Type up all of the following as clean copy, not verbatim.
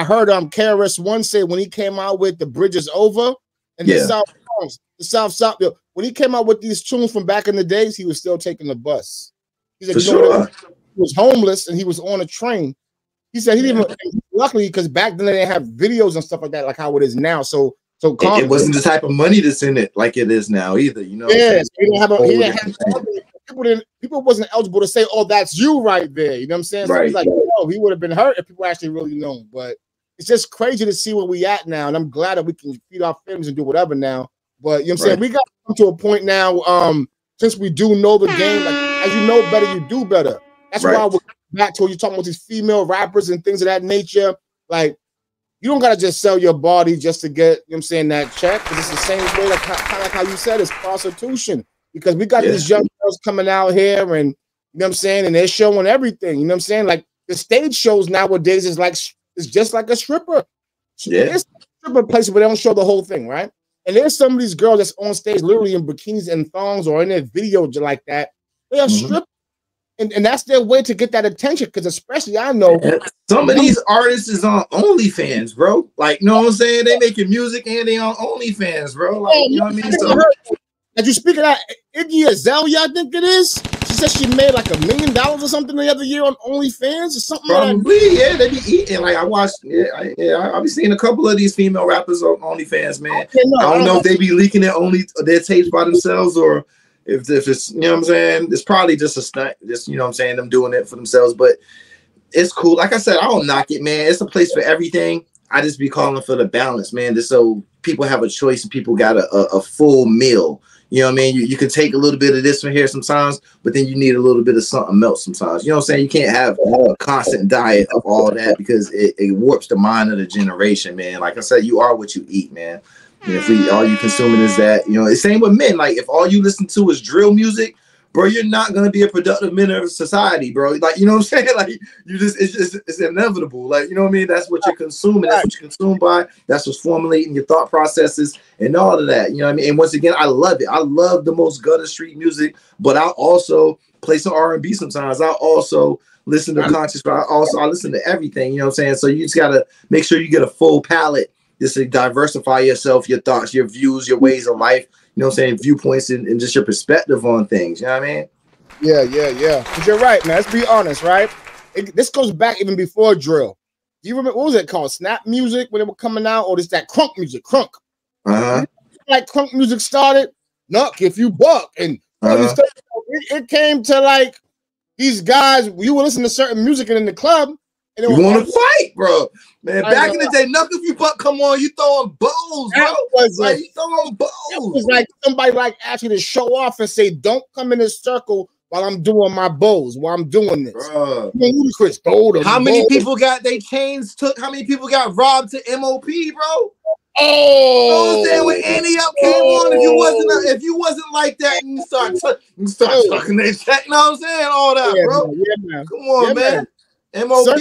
I heard KRS-One say when he came out with The Bridge Is Over and the South, when he came out with these tunes from back in the days, he was still taking the bus. He said, he was homeless and he was on a train. He said he didn't even, luckily, because back then they didn't have videos and stuff like that, like how it is now. So it wasn't the type of money that's in it like it is now either, you know. Yeah, people wasn't eligible to say, "Oh, that's you right there." You know what I'm saying? So he's like, "Oh, he would have been hurt if people actually really known." But it's just crazy to see where we at now, and I'm glad that we can feed our families and do whatever now. But you know what I'm saying? We got to come to a point now, since we do know the game, like as you know better, you do better. That's why we're back to what you're talking about these female rappers and things of that nature. Like, you don't gotta just sell your body just to get, you know what I'm saying, that check. Because it's the same way, like kind of like how you said, it's prostitution. Because we got these young girls coming out here and, you know what I'm saying, and they're showing everything. You know what I'm saying? Like the stage shows nowadays is just like a stripper. It's a stripper place, but they don't show the whole thing, right? And there's some of these girls that's on stage literally in bikinis and thongs or in their video like that. They are strippers. And that's their way to get that attention, because especially I know some of these artists is on OnlyFans, bro. Like, you know what I'm saying? They making music and they on OnlyFans, bro. Like, you know what I mean? So, as you speak of that, Iggy Azalea, I think it is. She said she made like $1 million or something the other year on OnlyFans or something. Probably, like that. They be eating. Like I watched, I be seeing a couple of these female rappers on OnlyFans, man. I don't know if they be leaking their tapes by themselves or if it's, you know what I'm saying, it's probably just a stunt, just, you know what I'm saying, them doing it for themselves. But it's cool. Like I said, I don't knock it, man. It's a place for everything. I just be calling for the balance, man, just so people have a choice and people got a full meal. You know what I mean? You can take a little bit of this from here sometimes, but then you need a little bit of something else sometimes. You know what I'm saying? You can't have a constant diet of all that because it warps the mind of the generation, man. Like I said, you are what you eat, man. And if all you consuming is that, you know, it's same with men. Like if all you listen to is drill music, bro, you're not gonna be a productive member of society, bro. Like, you know what I'm saying? Like you just, it's inevitable. Like, you know what I mean? That's what you're consuming. That's what you're consumed by. That's what's formulating your thought processes and all of that. You know what I mean? And once again, I love it. I love the most gutter street music, but I also play some R&B sometimes. I also listen to conscious, but I listen to everything. You know what I'm saying? So you just gotta make sure you get a full palette. Just to diversify yourself, your thoughts, your views, your ways of life, you know what I'm saying, viewpoints and just your perspective on things, you know what I mean? Yeah. Because you're right, man. Let's be honest, right? This goes back even before drill. Do you remember, what was it called? Snap music when it was coming out? Or just that crunk music, crunk? Like crunk music started, Nuck if you buck. And it came to like these guys, you were listening to certain music and in the club, and you want to fight, bro. Man, back in the day, Nuck if you buck, come on, you throwing bows, bro. Like, you throwing bows. It was like somebody like actually to show off and say, don't come in this circle while I'm doing my bows, while I'm doing this. Ludicrous. How many people got their chains took? How many people got robbed to MOP, bro? You know what I'm saying? When Annie Up came on, if you wasn't like that, and you start tucking that check, you know what I'm saying? All that, bro. Man. Come on, man. MOP.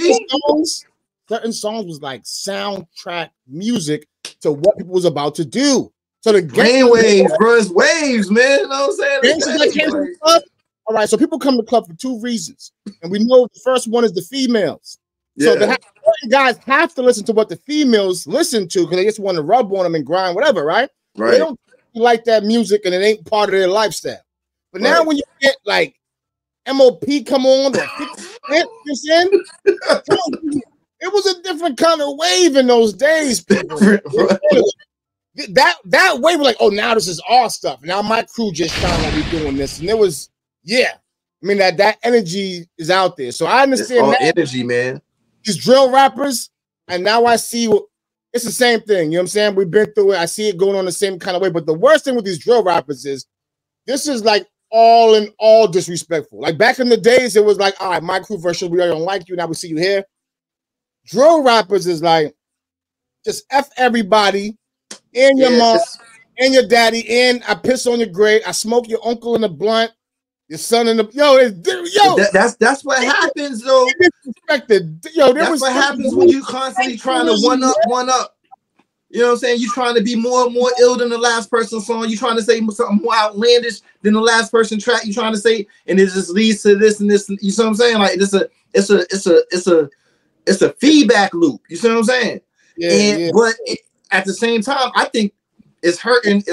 Certain songs was like soundtrack music to what people was about to do. So the brain waves, bro, it's waves, man. You know what I'm saying? All right, so people come to the club for two reasons, and we know the first one is the females. So the guys have to listen to what the females listen to because they just want to rub on them and grind, whatever, right? They don't like that music, and it ain't part of their lifestyle. But now when you get like MOP come on, or 50 Cent, it was a different kind of wave in those days, people. that wave was like, oh, now this is our stuff. Now my crew just shine while we doing this. And it was, I mean, that energy is out there. So I understand that energy, man. These drill rappers, and now I see it's the same thing. You know what I'm saying? We've been through it. I see it going on the same kind of way. But the worst thing with these drill rappers is this is like all in all disrespectful. Like back in the days, it was like, all right, my crew version, we don't like you. Now we see you here. Drill rappers is like, just F everybody and your mom and your daddy, and I piss on your grave. I smoke your uncle in the blunt, your son in the That's what happens though. That's what happens when you constantly trying to one up. You know what I'm saying? You trying to be more and more ill than the last person's song. You trying to say something more outlandish than the last person track. You trying to say, and it just leads to this and this. You know what I'm saying? Like it's a it's a feedback loop. You see what I'm saying? Yeah. But at the same time, I think it's hurting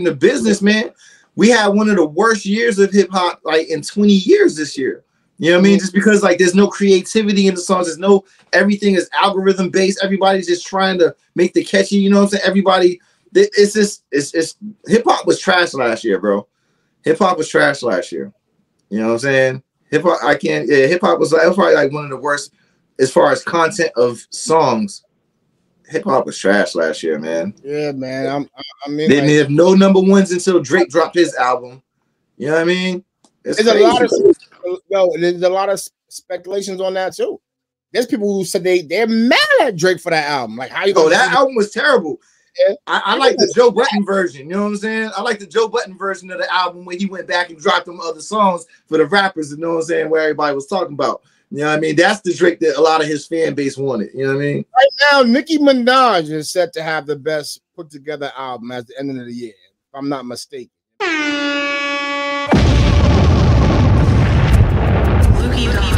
the business, man. We had one of the worst years of hip hop like in 20 years this year. You know what I mean? Just because like there's no creativity in the songs, there's no, everything is algorithm based. Everybody's just trying to make the catchy. You know what I'm saying? Everybody, it's hip hop was trash last year, bro. Hip hop was trash last year. You know what I'm saying? Hip hop, hip hop was probably like one of the worst as far as content of songs. Hip hop was trash last year, man. Yeah, man. I mean, they didn't have no number ones until Drake dropped his album. You know what I mean? There's a lot of speculations on that too. There's people who said they're mad at Drake for that album. Like, how you? Oh, that album was terrible. Yeah. I like the Joe Budden version. You know what I'm saying? I like the Joe Budden version of the album when he went back and dropped them other songs for the rappers. You know what I'm saying? Where everybody was talking about. You know what I mean? That's the Drake that a lot of his fan base wanted. You know what I mean? Right now, Nicki Minaj is set to have the best put together album at the end of the year, if I'm not mistaken. LukeyT.v